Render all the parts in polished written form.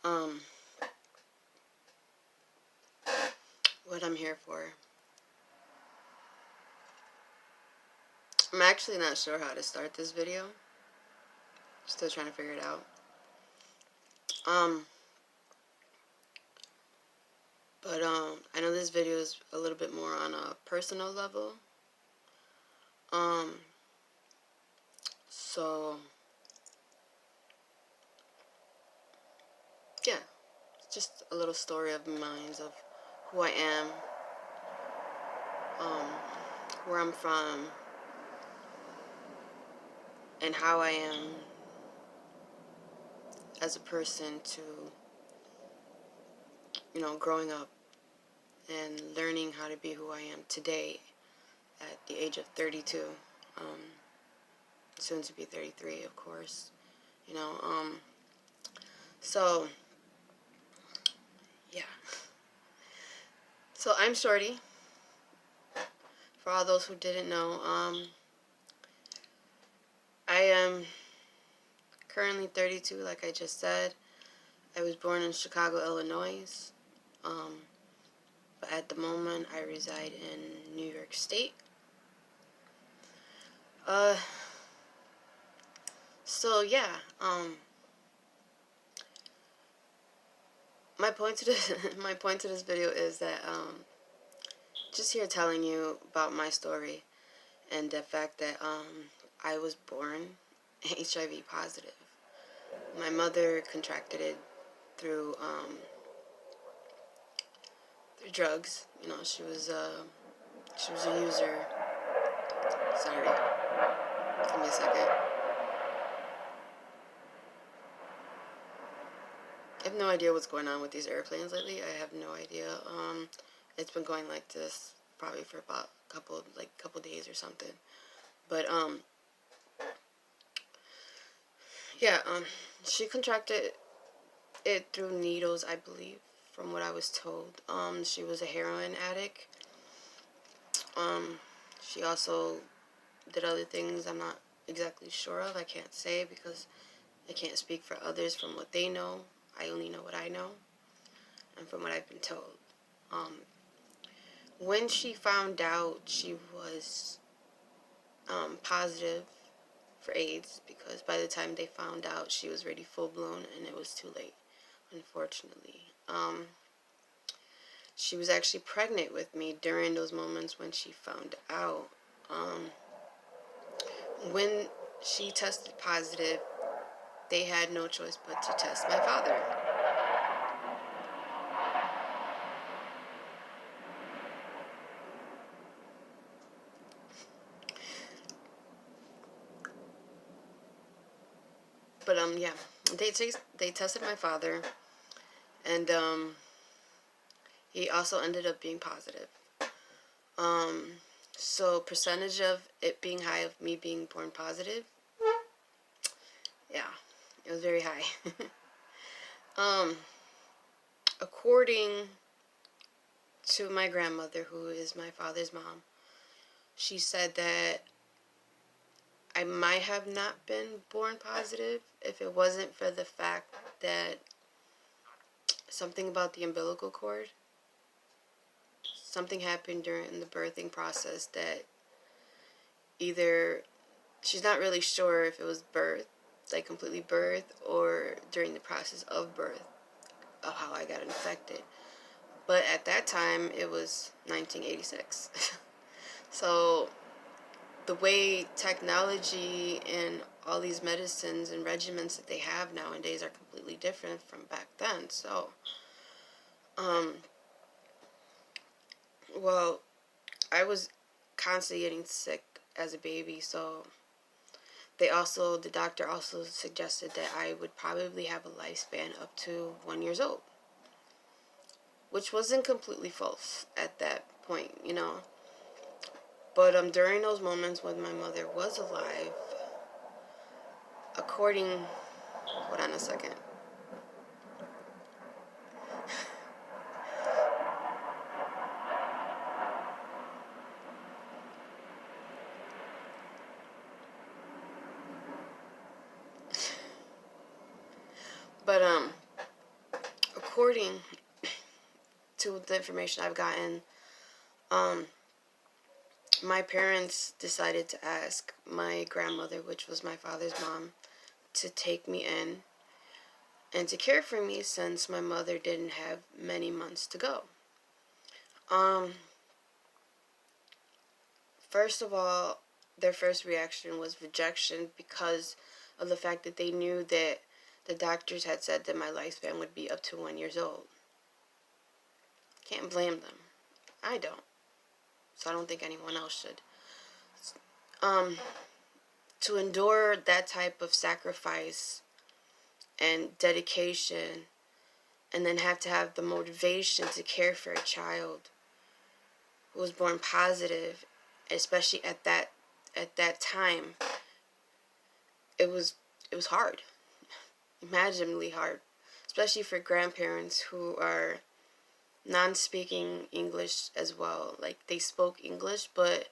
Um, what I'm here for. I'm actually not sure how to start this video. Still trying to figure it out. But I know this video is a little bit more on a personal level. So yeah, it's just a little story of mine of who I am, where I'm from, and how I am as a person to, you know, growing up and learning how to be who I am today at the age of 32, soon to be 33, of course, you know, so, yeah, so I'm Shorty, for all those who didn't know. I am currently 32, like I just said. I was born in Chicago, Illinois, but at the moment I reside in New York State. So yeah, my point to this video is that just here telling you about my story and the fact that I was born HIV positive. My mother contracted it through drugs. You know, she was a user. Sorry, give me a second. I have no idea what's going on with these airplanes lately. I have no idea. It's been going like this probably for about a couple days or something. But yeah, she contracted it through needles, I believe, from what I was told. She was a heroin addict. She also did other things I'm not exactly sure of. I can't say because I can't speak for others from what they know. I only know what I know and from what I've been told. When she found out she was positive for AIDS, because by the time they found out she was already full-blown and it was too late, unfortunately. She was actually pregnant with me during those moments when she found out. When she tested positive, they had no choice but to test my father. But yeah, they tested my father, and he also ended up being positive. So percentage of it being high, of me being born positive, yeah, it was very high. According to my grandmother, who is my father's mom, she said that I might have not been born positive if it wasn't for the fact that something about the umbilical cord, something happened during the birthing process that either she's not really sure if it was birth, like completely birth, or during the process of birth, of how I got infected. But at that time, it was 1986. So the way technology and all these medicines and regimens that they have nowadays are completely different from back then. So, well, I was constantly getting sick as a baby, so the doctor also suggested that I would probably have a lifespan up to 1 year old, which wasn't completely false at that point, you know. But during those moments when my mother was alive, according, hold on a second. But according to the information I've gotten, my parents decided to ask my grandmother, which was my father's mom, to take me in and to care for me since my mother didn't have many months to go. First of all, their first reaction was rejection because of the fact that they knew that the doctors had said that my lifespan would be up to 1 year old. Can't blame them. I don't. So I don't think anyone else should. To endure that type of sacrifice and dedication, and then have to have the motivation to care for a child who was born positive, especially at that time, it was hard, imaginably hard, especially for grandparents who are non-speaking English as well. Like, they spoke English, but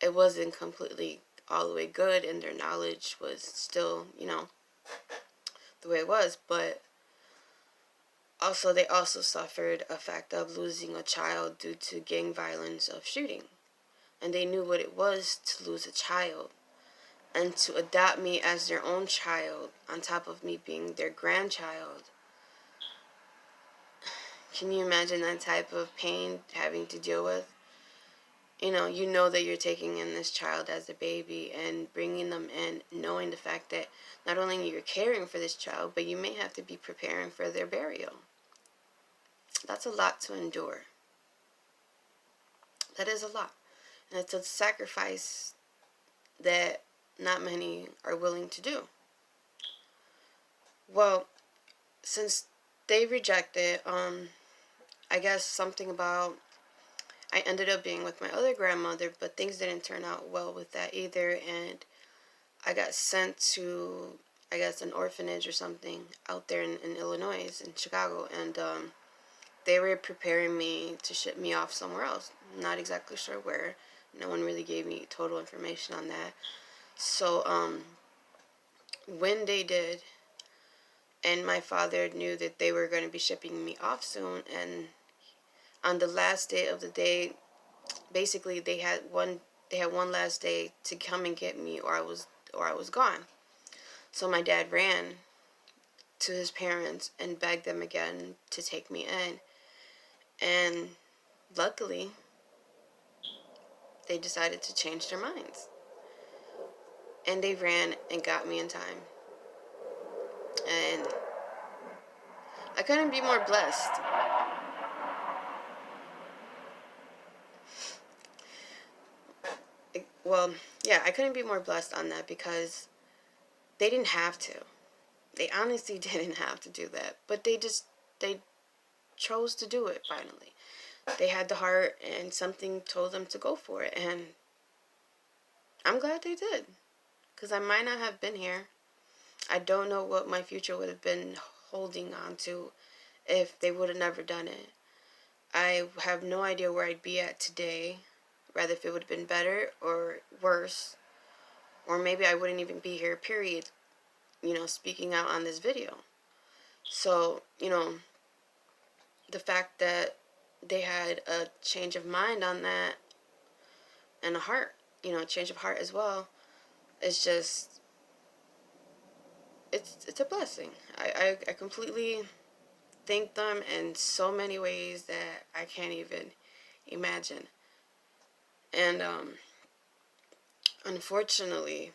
it wasn't completely all the way good, and their knowledge was still, the way it was. But also, they also suffered a fact of losing a child due to gang violence of shooting. And they knew what it was to lose a child. And to adopt me as their own child, on top of me being their grandchild. Can you imagine that type of pain having to deal with? You know that you're taking in this child as a baby and bringing them in, knowing the fact that not only you're caring for this child, but you may have to be preparing for their burial. That's a lot to endure. That is a lot. And it's a sacrifice that not many are willing to do. Well, since they rejected, I guess something about, I ended up being with my other grandmother, but things didn't turn out well with that either, and I got sent to, I guess, an orphanage or something out there in Illinois, in Chicago, and they were preparing me to ship me off somewhere else. Not exactly sure where. No one really gave me total information on that. So, when they did, and my father knew that they were going to be shipping me off soon, and on the last day of the day, basically they had one last day to come and get me, or I was gone. So my dad ran to his parents and begged them again to take me in, and luckily they decided to change their minds, and they ran and got me in time. And I couldn't be more blessed. Well, yeah, I couldn't be more blessed on that, because they didn't have to. They honestly didn't have to do that, but they chose to do it finally. They had the heart, and something told them to go for it, and I'm glad they did, because I might not have been here. I don't know what my future would have been holding on to if they would have never done it. I have no idea where I'd be at today, rather if it would have been better or worse, or maybe I wouldn't even be here, period, speaking out on this video. So, the fact that they had a change of mind on that, and a heart, a change of heart as well, is just, it's a blessing. I completely thank them in so many ways that I can't even imagine. And unfortunately,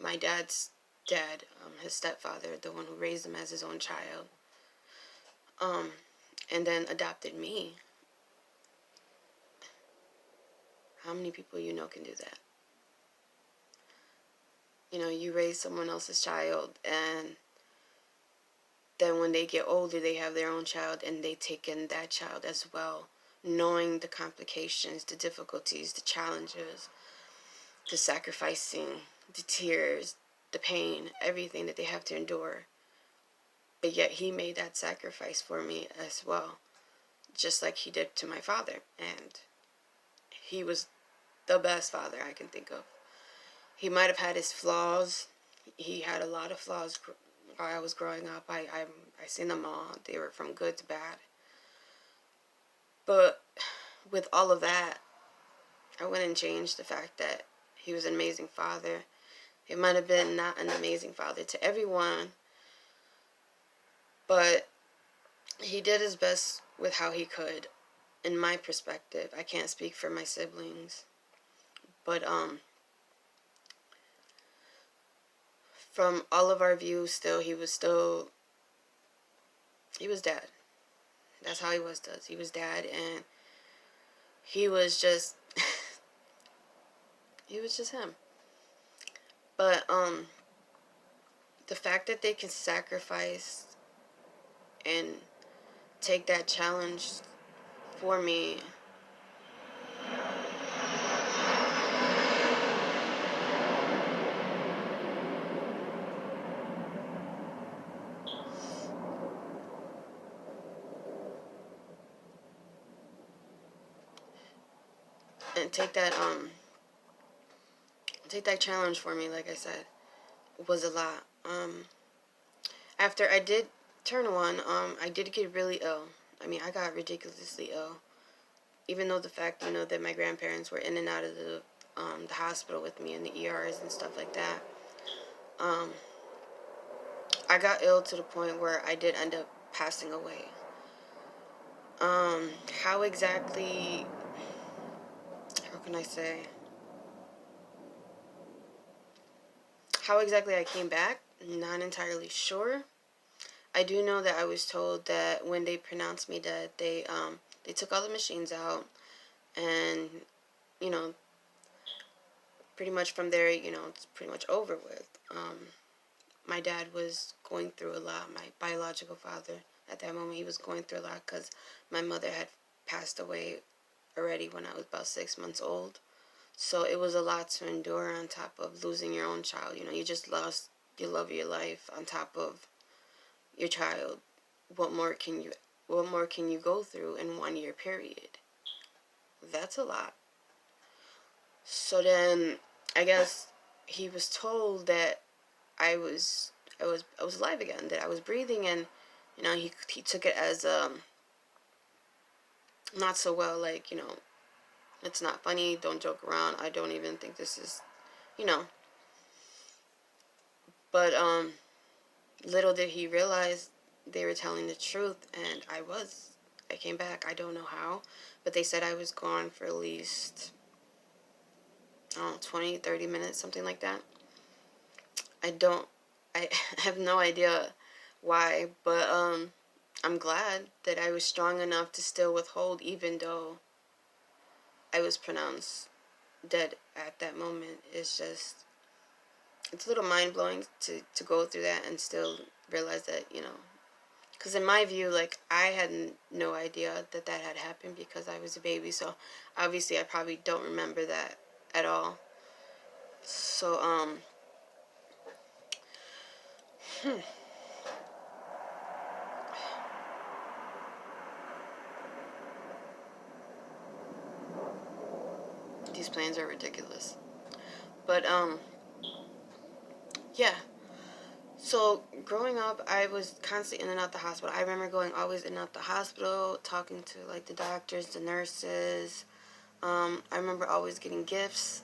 my dad's dad, his stepfather, the one who raised him as his own child, and then adopted me. How many people can do that? You raise someone else's child, and then when they get older, they have their own child, and they take in that child as well, knowing the complications, the difficulties, the challenges, the sacrificing, the tears, the pain, everything that they have to endure. But yet he made that sacrifice for me as well, just like he did to my father. And he was the best father I can think of. He might have had his flaws. He had a lot of flaws while I was growing up. I seen them all. They were from good to bad. But with all of that, I wouldn't change the fact that he was an amazing father. He might have been not an amazing father to everyone, but he did his best with how he could, in my perspective. I can't speak for my siblings, but from all of our views, he was dad. That's how he was. He was dad, and he was just he was just him. But the fact that they can sacrifice and take that challenge for me, and take that challenge for me, like I said, was a lot. After I did turn one, I did get really ill. I mean, I got ridiculously ill. Even though the fact, that my grandparents were in and out of the hospital with me in the ERs and stuff like that. I got ill to the point where I did end up passing away. How exactly, how can I say? How exactly I came back, not entirely sure. I do know that I was told that when they pronounced me dead, they took all the machines out, and pretty much from there, it's pretty much over with. My dad was going through a lot. My biological father, at that moment, he was going through a lot because my mother had passed away already when I was about 6 months old. So it was a lot to endure on top of losing your own child. You just lost your love of your life on top of your child. What more can you go through in 1 year period? That's a lot. So then I guess he was told that I was alive again, that I was breathing, and he took it as not so well, like, it's not funny, don't joke around, I don't even think this is, but little did he realize they were telling the truth, and I came back. I don't know how, but they said I was gone for at least, I don't know, 20, 30 minutes, something like that. I have no idea why, but I'm glad that I was strong enough to still withhold, even though I was pronounced dead at that moment. It's a little mind-blowing to go through that and still realize that, because in my view, like, I had no idea that had happened because I was a baby, so obviously I probably don't remember that at all. So, these plans are ridiculous. But, yeah. So, growing up, I was constantly in and out the hospital. I remember going always in and out the hospital, talking to, like, the doctors, the nurses. I remember always getting gifts,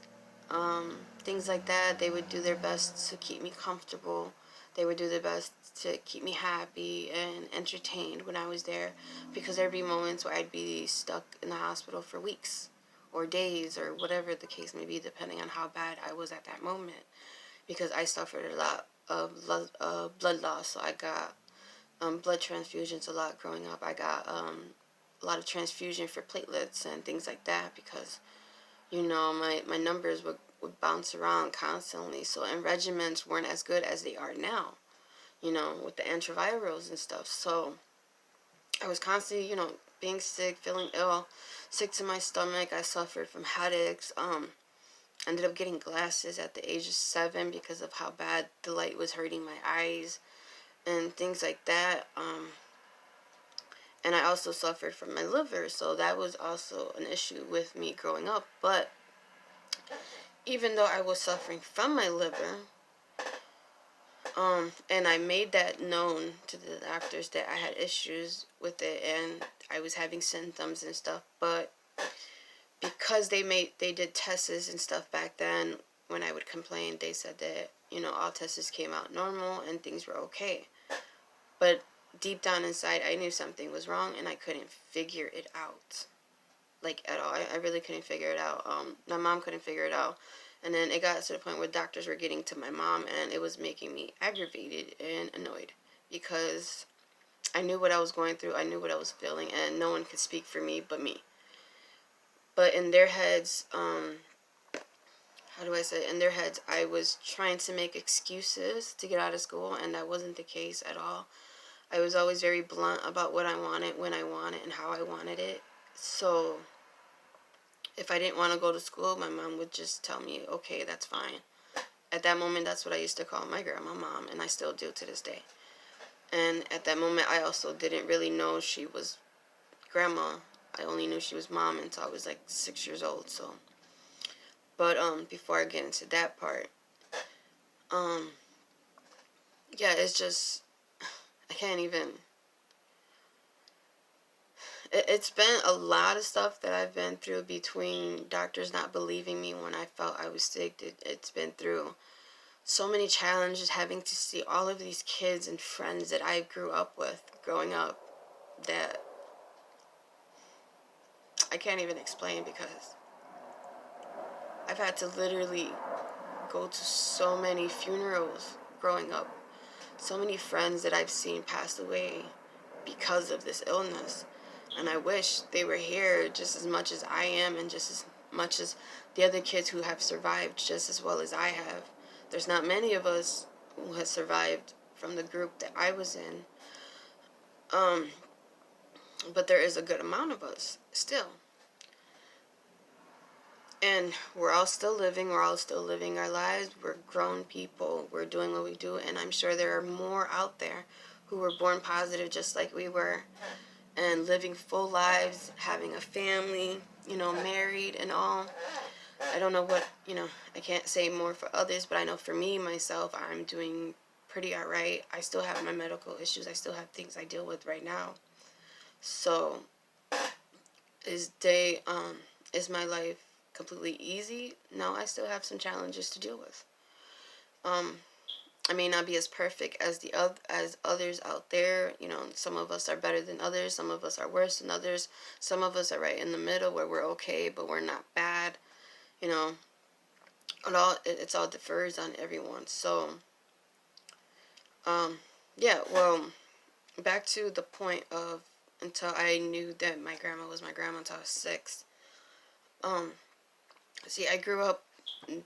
things like that. They would do their best to keep me comfortable. They would do their best to keep me happy and entertained when I was there, because there'd be moments where I'd be stuck in the hospital for weeks or days or whatever the case may be, depending on how bad I was at that moment, because I suffered a lot of blood loss. So I got blood transfusions a lot growing up. I got a lot of transfusion for platelets and things like that, because my numbers would bounce around constantly. So, and regimens weren't as good as they are now, with the antivirals and stuff. So I was constantly, being sick, feeling ill, sick to my stomach. I suffered from headaches. Ended up getting glasses at the age of 7 because of how bad the light was hurting my eyes and things like that. And I also suffered from my liver, so that was also an issue with me growing up. But even though I was suffering from my liver, And I made that known to the doctors that I had issues with it and I was having symptoms and stuff. But because they did tests and stuff back then, when I would complain, they said that, you know, all tests came out normal and things were okay. But deep down inside, I knew something was wrong and I couldn't figure it out. Like, at all. I really couldn't figure it out. My mom couldn't figure it out. And then it got to the point where doctors were getting to my mom, and it was making me aggravated and annoyed because I knew what I was going through, I knew what I was feeling, and no one could speak for me but me. But in their heads, how do I say it? In their heads, I was trying to make excuses to get out of school, and that wasn't the case at all. I was always very blunt about what I wanted, when I wanted, and how I wanted it. So if I didn't want to go to school, my mom would just tell me, okay, that's fine. At that moment, that's what I used to call my grandma mom, and I still do to this day. And at that moment, I also didn't really know she was grandma. I only knew she was mom until I was like 6 years old. So, but before I get into that part, um, yeah, it's just I can't even. It's been a lot of stuff that I've been through, between doctors not believing me when I felt I was sick. It's been through so many challenges, having to see all of these kids and friends that I grew up with growing up that I can't even explain, because I've had to literally go to so many funerals growing up. So many friends that I've seen pass away because of this illness. And I wish they were here just as much as I am, and just as much as the other kids who have survived just as well as I have. There's not many of us who have survived from the group that I was in. But there is a good amount of us still. And we're all still living our lives. We're grown people. We're doing what we do. And I'm sure there are more out there who were born positive just like we were, and living full lives, having a family, you know, married and all. I don't know what, you know, I can't say more for others, but I know for me, myself, I'm doing pretty alright. I still have my medical issues. I still have things I deal with right now. So, is my life completely easy? No, I still have some challenges to deal with. I may not be as perfect as as others out there. You know, some of us are better than others. Some of us are worse than others. Some of us are right in the middle where we're okay, but we're not bad. You know, it's all differs on everyone. So, yeah. Well, back to the point of, until I knew that my grandma was my grandma until I was 6. See, I grew up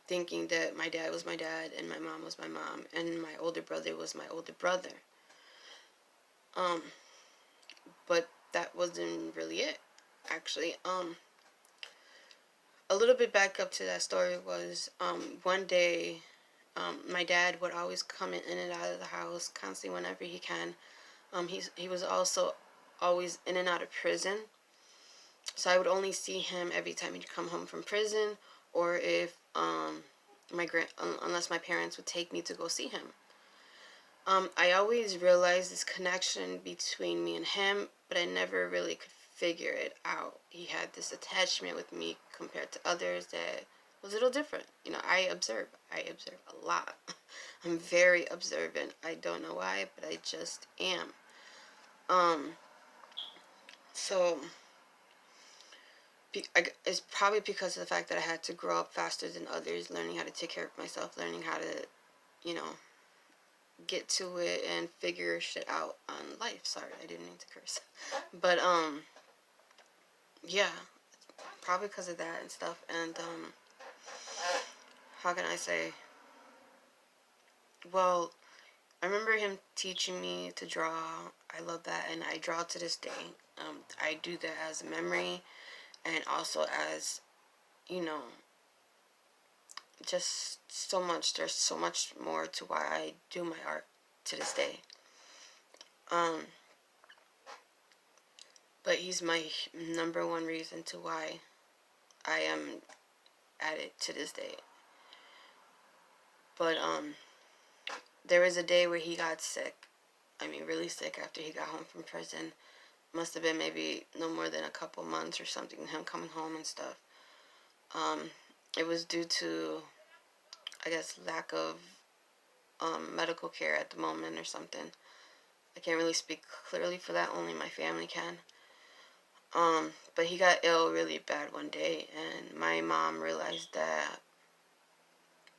thinking that my dad was my dad and my mom was my mom and my older brother was my older brother. But that wasn't really it, actually. A little bit back up to that story was, one day, my dad would always come in and out of the house constantly whenever he can. He was also always in and out of prison. So I would only see him every time he'd come home from prison, or if unless my parents would take me to go see him. I always realized this connection between me and him, but I never really could figure it out. He had this attachment with me compared to others that was a little different. You know, I observe a lot. I'm very observant. I don't know why, but I just am. So it's probably because of the fact that I had to grow up faster than others, learning how to take care of myself, learning how to, you know, get to it and figure shit out on life. Sorry, I didn't mean to curse. But, yeah, probably because of that and stuff. And, how can I say? Well, I remember him teaching me to draw. I love that, and I draw to this day. I do that as a memory, and also as, you know, just so much. There's so much more to why I do my art to this day. But he's my number one reason to why I am at it to this day. But there was a day where he got sick. I mean, really sick after he got home from prison. Must have been maybe no more than a couple months or something, him coming home and stuff. It was due to, I guess, lack of medical care at the moment or something. I can't really speak clearly for that, only my family can. But he got ill really bad one day, and my mom realized that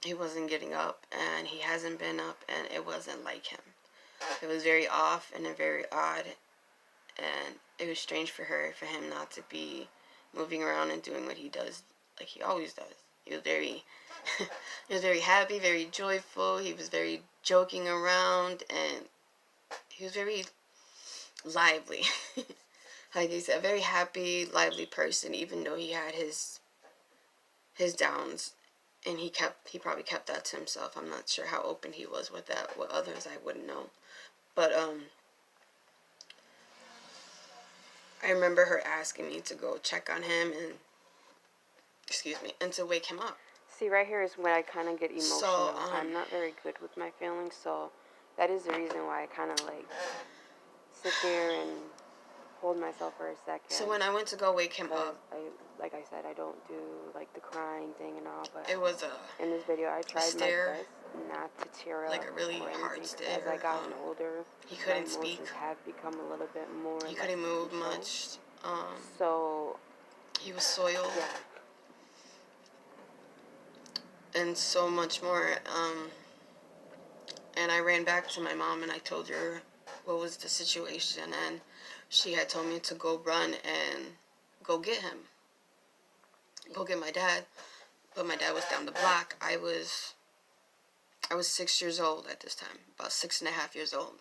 he wasn't getting up, and he hasn't been up, and it wasn't like him. It was very off and very odd, and it was strange for him not to be moving around and doing what he does, like he always does. He was very, he was very happy, very joyful. He was very joking around, and he was very lively. Like he said, a very happy, lively person, even though he had his downs, and he probably kept that to himself. I'm not sure how open he was with that. With others, I wouldn't know. But I remember her asking me to go check on him and, excuse me, and to wake him up. See, right here is when I kind of get emotional. So, I'm not very good with my feelings, so that is the reason why I kind of like sit there and hold myself for a second. So when I went to go wake him up, like I said, I don't do like the crying thing and all, but it was in this video I tried my best not to tear up, like a really hard stare. As I gotten older, he couldn't my emotions speak. have become a little bit more. He couldn't move much. So he was soiled. Yeah. And so much more. And I ran back to my mom and I told her what was the situation, and she had told me to go run and go get him. Go get my dad. But my dad was down the block. I was 6 years old at this time, about 6.5 years old.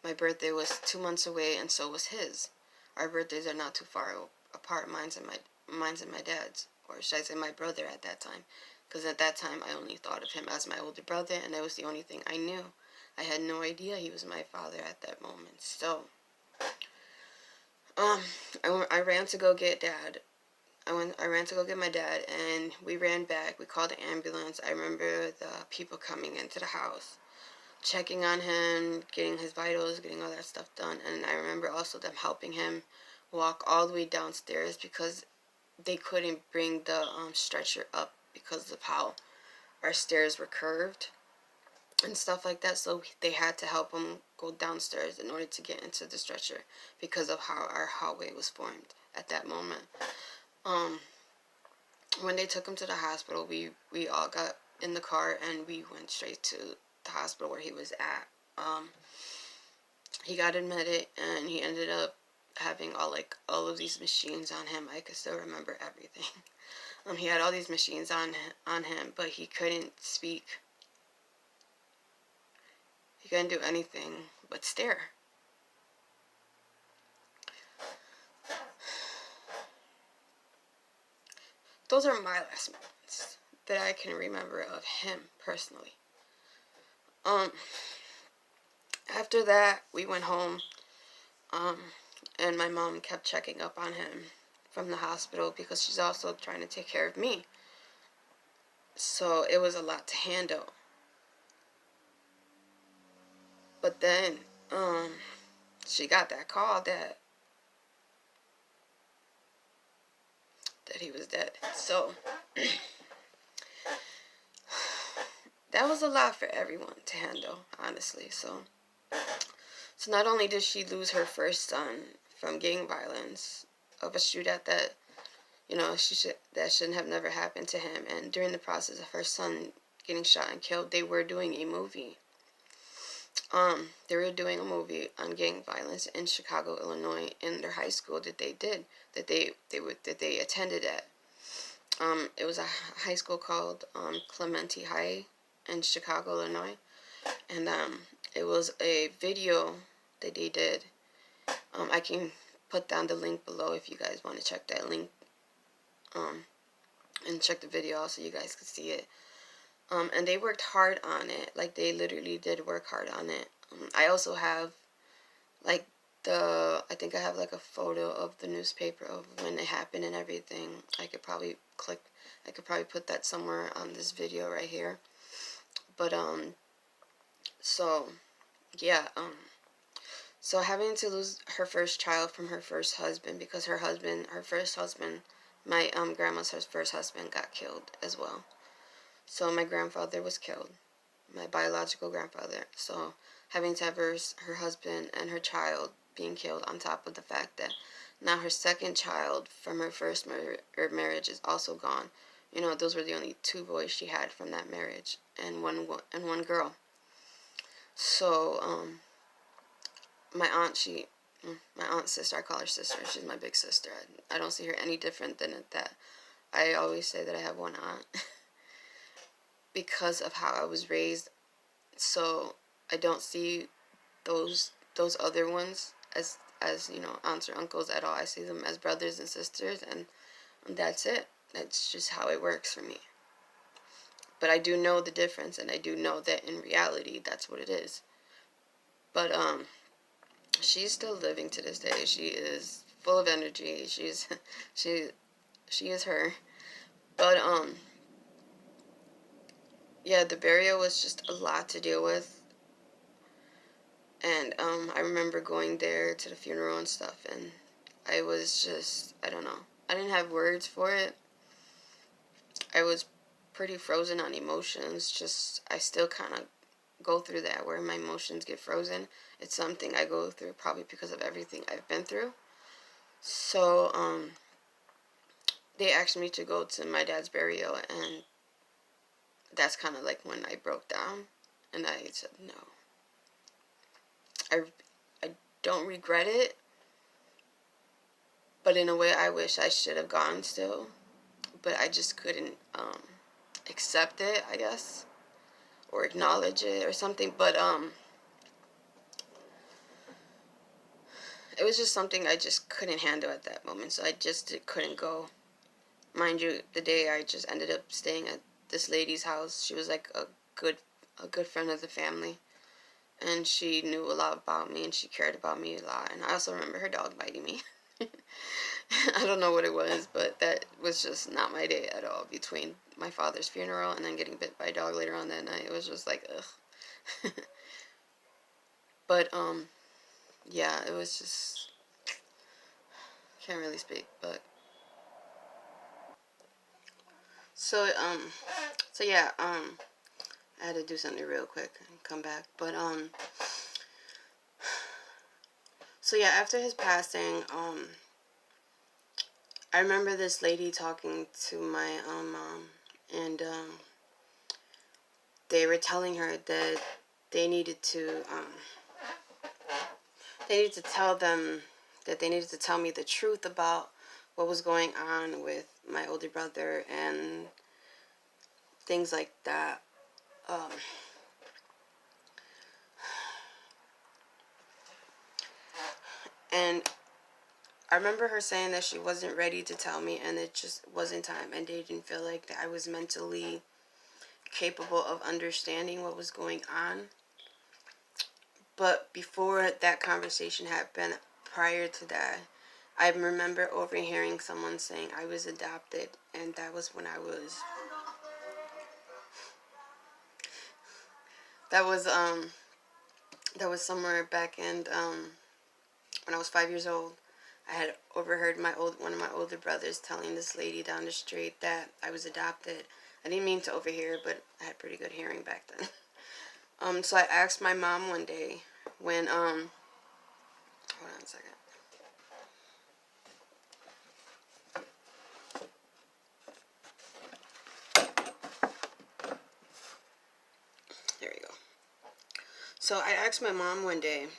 My birthday was 2 months away, and so was his. Our birthdays are not too far apart, mine's and my dad's, or should I say my brother at that time, because at that time I only thought of him as my older brother, and that was the only thing I knew. I had no idea he was my father at that moment. So, I ran to go get Dad. I ran to go get my dad, and we ran back. We called the ambulance. I remember the people coming into the house, checking on him, getting his vitals, getting all that stuff done. And I remember also them helping him walk all the way downstairs because they couldn't bring the stretcher up because of how our stairs were curved and stuff like that. So they had to help him go downstairs in order to get into the stretcher because of how our hallway was formed at that moment. When they took him to the hospital, we all got in the car and we went straight to the hospital where he was at. He got admitted and he ended up having all of these machines on him. I could still remember everything. He had all these machines on him, but he couldn't speak. He couldn't do anything but stare. Those are my last moments that I can remember of him personally. After that, we went home, and my mom kept checking up on him from the hospital because she's also trying to take care of me. So it was a lot to handle. But then, she got that call that he was dead. So that was a lot for everyone to handle, honestly. So not only did she lose her first son from gang violence of a shootout that, that shouldn't have never happened to him, and during the process of her son getting shot and killed, they were doing a movie. They were doing a movie on gang violence in Chicago, Illinois, in their high school that they attended at. It was a high school called Clementi High in Chicago, Illinois, and it was a video that they did. I can put down the link below if you guys want to check that link, and check the video also, you guys could see it. And they worked hard on it. Like, they literally did work hard on it. I also have, I think I have, a photo of the newspaper of when it happened and everything. I could probably put that somewhere on this video right here. But, So, yeah, so having to lose her first child from her first husband, because her first husband, my grandma's first husband got killed as well. So my grandfather was killed, my biological grandfather. So having to have her husband and her child being killed, on top of the fact that now her second child from her first marriage is also gone. You know, those were the only two boys she had from that marriage, and one girl. So my aunt's sister, I call her sister. She's my big sister. I don't see her any different than that. I always say that I have one aunt because of how I was raised. So I don't see those other ones as you know, aunts or uncles at all. I see them as brothers and sisters, and that's it. That's just how it works for me. But I do know the difference, and I do know that in reality that's what it is. But she's still living to this day. She is full of energy. she she is her. But yeah, the burial was just a lot to deal with. And I remember going there to the funeral and stuff, and I was just, I don't know. I didn't have words for it. I was pretty frozen on emotions. Just, I still kind of go through that where my emotions get frozen. It's something I go through probably because of everything I've been through. So, they asked me to go to my dad's burial, and that's kind of like when I broke down, and I said no. I don't regret it, but in a way I wish I should have gone still, but I just couldn't accept it, I guess, or acknowledge it or something. But it was just something I just couldn't handle at that moment, so I just couldn't go. Mind you, the day I just ended up staying at this lady's house. She was like a good friend of the family, and she knew a lot about me, and she cared about me a lot. And I also remember her dog biting me. I don't know what it was, but that was just not my day at all. Between my father's funeral and then getting bit by a dog later on that night, it was just like, ugh. But yeah, it was just, can't really speak. But so so yeah, I had to do something real quick and come back. But so yeah, after his passing, I remember this lady talking to my mom, and they were telling her that they needed to tell them that they needed to tell me the truth about what was going on with my older brother and things like that. And I remember her saying that she wasn't ready to tell me, and it just wasn't time, and they didn't feel like that I was mentally capable of understanding what was going on. But before that conversation happened, prior to that, I remember overhearing someone saying I was adopted, and that was when I was, that was somewhere back in when I was 5 years old. I had overheard one of my older brothers telling this lady down the street that I was adopted. I didn't mean to overhear, but I had pretty good hearing back then. So I asked my mom one day when hold on a second. There we go. So I asked my mom one day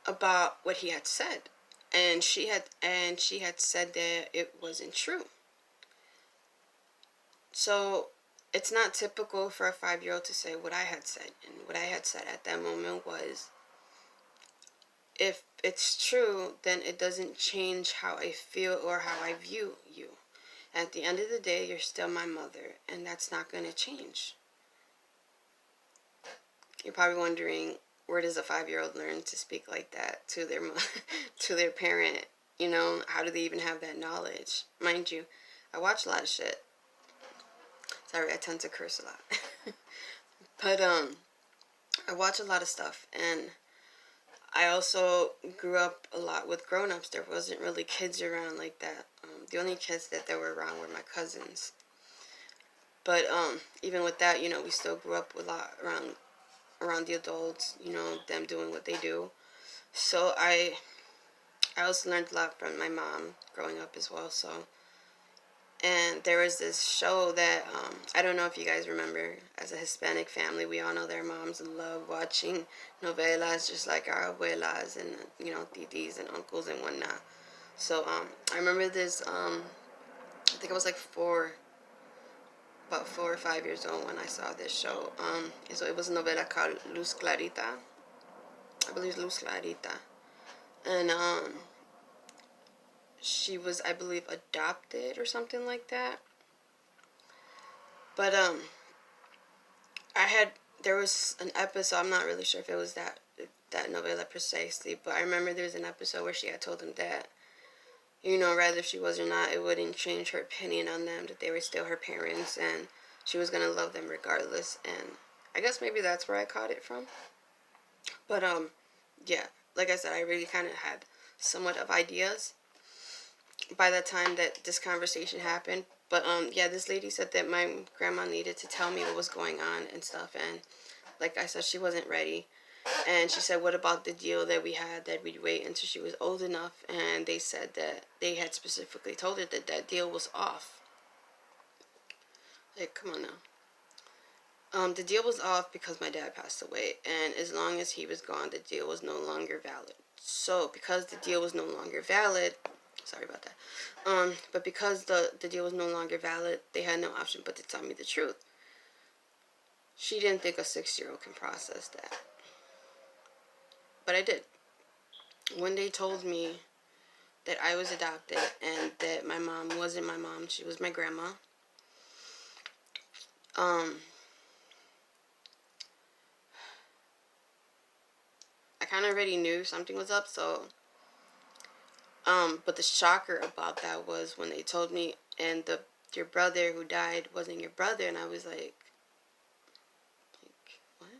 about what he had said, and she had said that it wasn't true. So it's not typical for a 5-year-old to say what I had said, and what I had said at that moment was, if it's true, then it doesn't change how I feel or how I view you. At the end of the day, you're still my mother, and that's not going to change. You're probably wondering, where does a 5-year-old learn to speak like that to their to their parent? You know, how do they even have that knowledge? Mind you, I watch a lot of shit. Sorry, I tend to curse a lot. But I watch a lot of stuff, and I also grew up a lot with grown-ups. There wasn't really kids around like that. The only kids that there were around were my cousins. But even with that, you know, we still grew up a lot around the adults, you know, them doing what they do. So I also learned a lot from my mom growing up as well. So, and there was this show that I don't know if you guys remember. As a Hispanic family, we all know their moms love watching novelas, just like our abuelas and, you know, titis and uncles and whatnot. So I remember this. I think I was like about 4 or 5 years old when I saw this show. So it was a novela called Luz Clarita. I believe Luz Clarita, and she was, I believe, adopted or something like that. But I had there was an episode. I'm not really sure if it was that novela precisely, but I remember there was an episode where she had told him that, you know, rather if she was or not, it wouldn't change her opinion on them, that they were still her parents and she was gonna love them regardless. And I guess maybe that's where I caught it from. But yeah, like I said, I really kind of had somewhat of ideas by the time that this conversation happened. But yeah, this lady said that my grandma needed to tell me what was going on and stuff, and like I said, she wasn't ready. And she said, what about the deal that we had, that we'd wait until she was old enough? And they said that they had specifically told her that that deal was off. Like, come on now. The deal was off because my dad passed away, and as long as he was gone, the deal was no longer valid. So, because the deal was no longer valid, sorry about that. But because the deal was no longer valid, they had no option but to tell me the truth. She didn't think a 6-year-old can process that, but I did. When they told me that I was adopted and that my mom wasn't my mom, she was my grandma, I kind of already knew something was up. So but the shocker about that was when they told me, and your brother who died wasn't your brother. And I was like, what?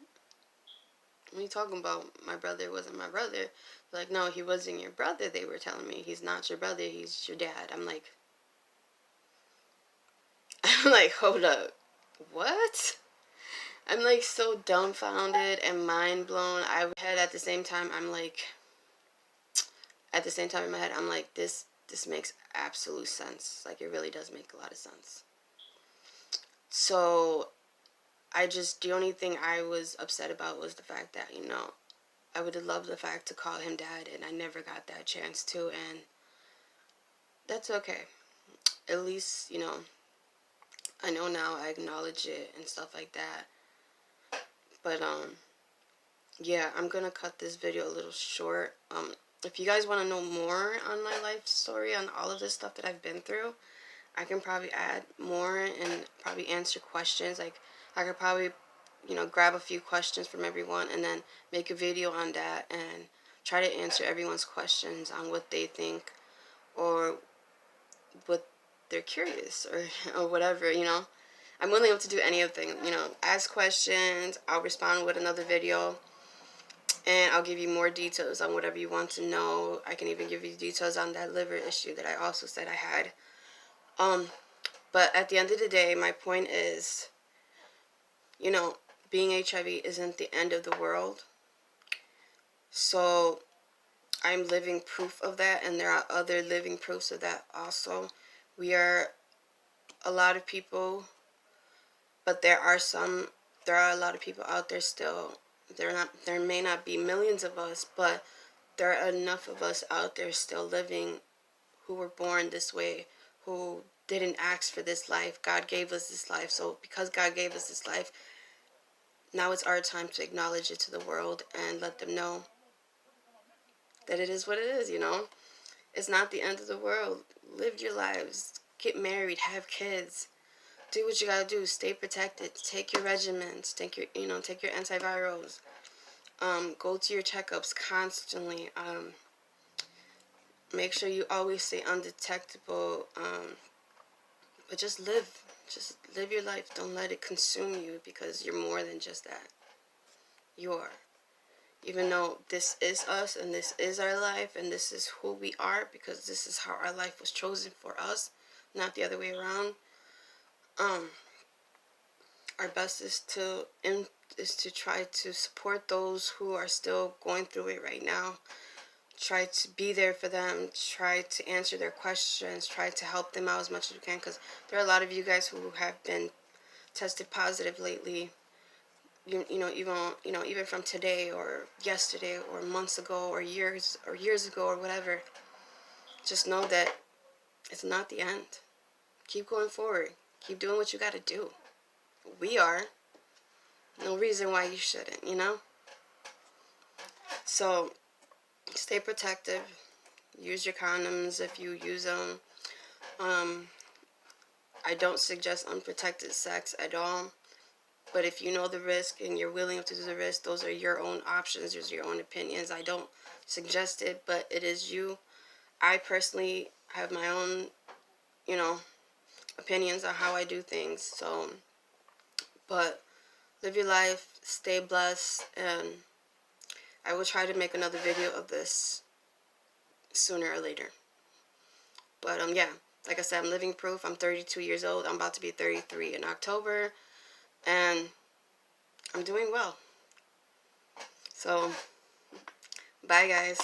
What are you talking about? My brother wasn't my brother. Like, no, he wasn't your brother. They were telling me he's not your brother, he's your dad. I'm like, hold up, what? I'm like so dumbfounded and mind blown. I had at the same time, I'm like, at the same time in my head, I'm like, this makes absolute sense. Like, it really does make a lot of sense. So the only thing I was upset about was the fact that, you know, I would have loved the fact to call him dad, and I never got that chance to, and that's okay. At least, you know, I know now, I acknowledge it and stuff like that. But yeah, I'm gonna cut this video a little short. If you guys want to know more on my life story, on all of this stuff that I've been through, I can probably add more and probably answer questions. Like, I could probably, you know, grab a few questions from everyone and then make a video on that and try to answer everyone's questions on what they think or what they're curious or whatever, you know. I'm willing to do anything, you know, ask questions, I'll respond with another video, and I'll give you more details on whatever you want to know. I can even give you details on that liver issue that I also said I had. But at the end of the day, my point is, you know, being HIV isn't the end of the world. So I'm living proof of that, and there are other living proofs of that also. We are a lot of people, but there are a lot of people out there still. There may not be millions of us, but there are enough of us out there still living who were born this way, who didn't ask for this life. God gave us this life. So because God gave us this life, now it's our time to acknowledge it to the world and let them know that it is what it is, you know. It's not the end of the world. Live your lives. Get married. Have kids. Do what you gotta do. Stay protected. Take your regimens. Take your antivirals. Go to your checkups constantly. Make sure you always stay undetectable. But just live your life. Don't let it consume you, because you're more than just that. you are. Even though this is us and this is our life and this is who we are, because this is how our life was chosen for us, not the other way around. Our best is to try to support those who are still going through it right now. Try to be there for them. Try to answer their questions. Try to help them out as much as you can, because there are a lot of you guys who have been tested positive lately. Even from today or yesterday or months ago or years ago or whatever. Just know that it's not the end. Keep going forward. Keep doing what you got to do. We are. No reason why you shouldn't. So stay protective. Use your condoms if you use them. I don't suggest unprotected sex at all. But if you know the risk and you're willing to do the risk, those are your own options. Those are your own opinions. I don't suggest it, but it is you. I personally have my own, opinions on how I do things. So, but live your life, stay blessed, and I will try to make another video of this sooner or later. But yeah, like I said, I'm living proof. I'm 32 years old. I'm about to be 33 in October, and I'm doing well. So, bye guys.